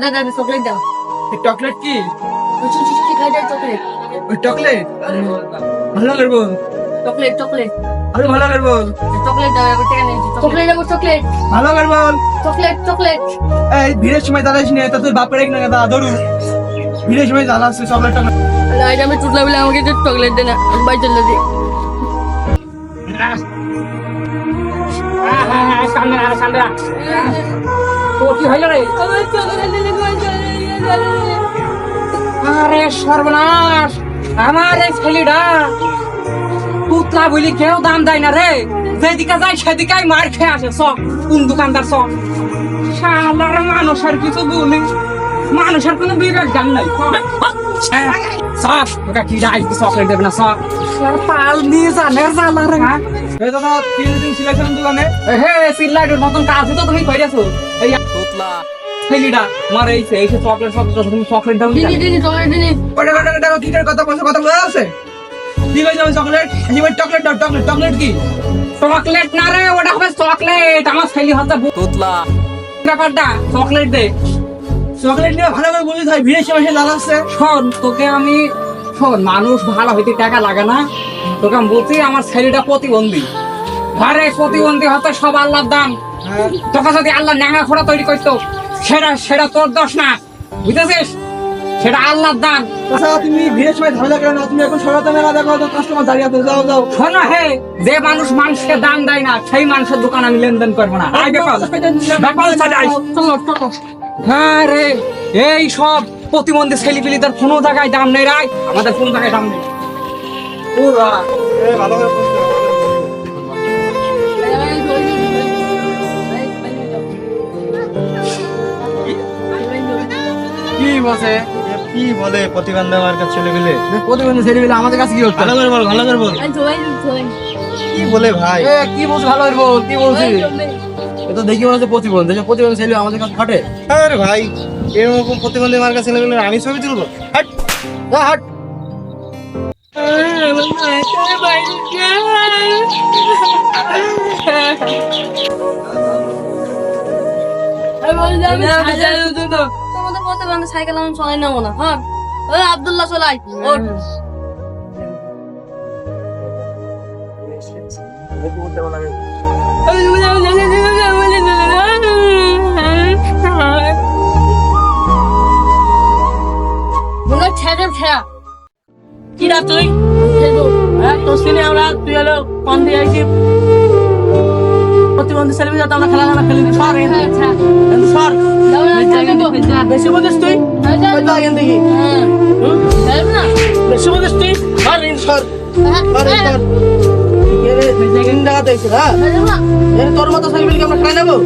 দাদা চকলেট দাও। চকলেট কি? চুচি খাই দাও চকলেট। চকলেট ভালো করবো। চকলেট চকলেট আরো ভালো করবো। চকলেট দাও, এবার টাকা নেই। চকলেট দেবো, চকলেট ভালো করবো। Chocolate chocolate. এই ভিড়ের সময় দাঁড়াইস নি, তা তোর বাপের এক না দাদা ধরু ভিড়ের সময় জ্বালাচ্ছে চকলেট টকলেট। লাইট আমি টুটলা বলে আমাকে একটু চকলেট দে না, আমি বাড়ি চলে যাই। কি হইল রে? আমার চকলেট দিলে তোমার চলে গেল। আরে সর্বনাশ, আমার এই ছেলেটা পুতলা বলি কেউ দাম দেয় না রে। যেদিকে যায় সেদিকে মার খেয়ে আসে। সব কোন দোকানদার সব শালার মানুষের কিছু বলি, মানুষের কোনো বিবেক জ্ঞান নাই। সব ওটা কি যাই চকলেট দেবে না সব পাল নিয়ে জানে জ্বালা রে। এই দাদা তিন সিলেকশন দোকানে হে সিল্লাইটের মতন কাজ তো তুমি কইরাছো। এই পুতলা ছেলেটা আমার এই চকলেট সব তুমি চকলেট দাও। দিনি দিনি চকলেট দিনি। ওটা দেখো তিনের কথা বলছে, কথা বলা আছে ঠিক আছে। আমি চকলেট এবার চকলেট দাও। চকলেট চকলেট কি? চকলেট না রে, ওটা হবে চকলেট। আমার ছেলে হচ্ছে পুতলা। ব্যাপারটা চকলেট দে। চকলেট নিয়ে ভালো করে বলি ভাই, ভিড়ের সময় সে জ্বালাচ্ছে। শোন তোকে আমি শোন, মানুষ ভালো হইতে টাকা লাগে না। তোকে আমি বলছি আমার ছেলেটা প্রতিবন্ধী। ঘরে প্রতিবন্ধী হতে সব আল্লাহর দান। তোকে যদি আল্লাহ ন্যাঙা খোড়া তৈরি করতো সেটা তোর দোষ না, বুঝেছিস? সেটা আল্লাহর দান। আচ্ছা তুমি ভিড়ের সময় ঝামেলা করে না, তুমি এখন সরাতে মেলা দেখো তো কাস্টমার দাঁড়িয়ে আছে, যাও যাও। শোনো হে, যে মানুষ মানুষকে দাম দেয় না সেই মানুষের দোকান আমি লেনদেন করবো না। হ্যাঁ রে, এই সব প্রতিবন্ধী ছেলেপিলিদের কোনো জায়গায় দাম নেই রাই, আমাদের কোনো জায়গায় দাম নেই। ভালো করে কি বসে কি বলে প্রতিবন্ধী আমার কাছে চলে গেলে? প্রতিবন্ধী ছেলেপিলে আমাদের কাছে কি করতে? ভালো করে বল, ভালো করে বল। কি বলে ভাই? কি বলছিস? ভালো করে বল, কি বলছিস? এ তো দেখি মনে হচ্ছে প্রতিবন্ধী ছেলে আমাদের কাছে হাঁটে। আরে ভাই, এরকম প্রতিবন্ধী আমার কাছে চলে গেলে আমি ছবি তুলবো? হাট হাট। তোমাদের পথে বান্ধব সাইকেল আমি চলাই নেবো না। হ্যাঁ ওই আব্দুল্লাহ চলাই ওঠ। কি রাত তুই তোর সিনে আমরা তুই হলো কম দিয়ে আইছি প্রতিবন্ধী ছেলে মেয়ে আমরা খেলা খেলা খেলি সর সর বেশি বলিস তুই দেখি বেশি বলিস তুই তোর মতো ছেলেমেয়েকে আমরা খাই নেবো।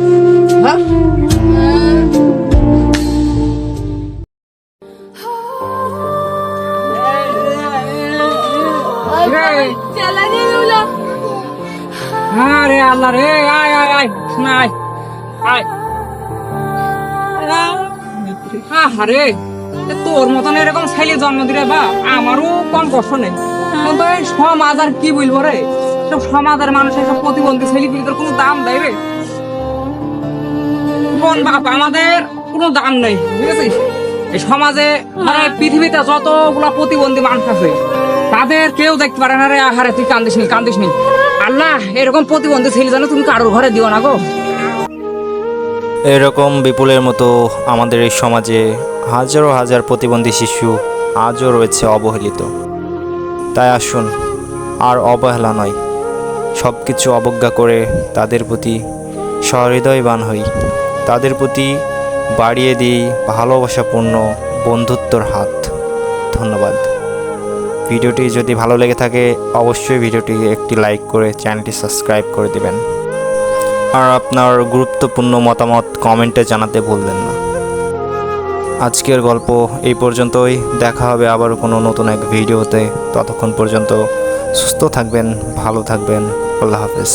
হ্যাঁ আরে আল্লাহ রে, আয় আয় আয় আয় আয়। আরে তোর মতন এরকম ছেলে জন্ম দিলে বা আমারও কম কষ্ট নেই, কিন্তু এই সমাজ আর কি বলবো রে। সব সমাজের মানুষের সব প্রতিবন্ধী ছেলে পিলিদের কোনো দাম দেয় রে? কোন বাপ, আমাদের কোনো দাম নেই, বুঝেছিস? এই সমাজে মানে পৃথিবীতে যতগুলা প্রতিবন্ধী মানুষ আছে তাদের কেউ দেখতে পারে না রে। আহারে তুই কান্দিস নি। আল্লাহ এরকম প্রতিবন্ধী ছেলে যেন তুমি কারোর ঘরে দিও না গো। এরকম বিপুলের মতো আমাদের এই সমাজে হাজারো হাজার প্রতিবন্ধী শিশু আজও রয়েছে অবহেলিত। তাই আসুন আর অবহেলা নয়, সব কিছু অবজ্ঞা করে তাদের প্রতি সহৃদয়বান হই, তাদের প্রতি বাড়িয়ে দিই ভালোবাসাপূর্ণ বন্ধুত্বর হাত। ধন্যবাদ। ভিডিওটি যদি ভালো লেগে থাকে অবশ্যই ভিডিওটি একটি লাইক করে চ্যানেলটি সাবস্ক্রাইব করে দেবেন, আর আপনার গুরুত্বপূর্ণ মতামত কমেন্টে জানাতে ভুলবেন না। আজকের গল্প এই পর্যন্তই, দেখা হবে আবার কোনো নতুন এক ভিডিওতে। ততক্ষণ পর্যন্ত সুস্থ থাকবেন, ভালো থাকবেন। আল্লাহ হাফেজ।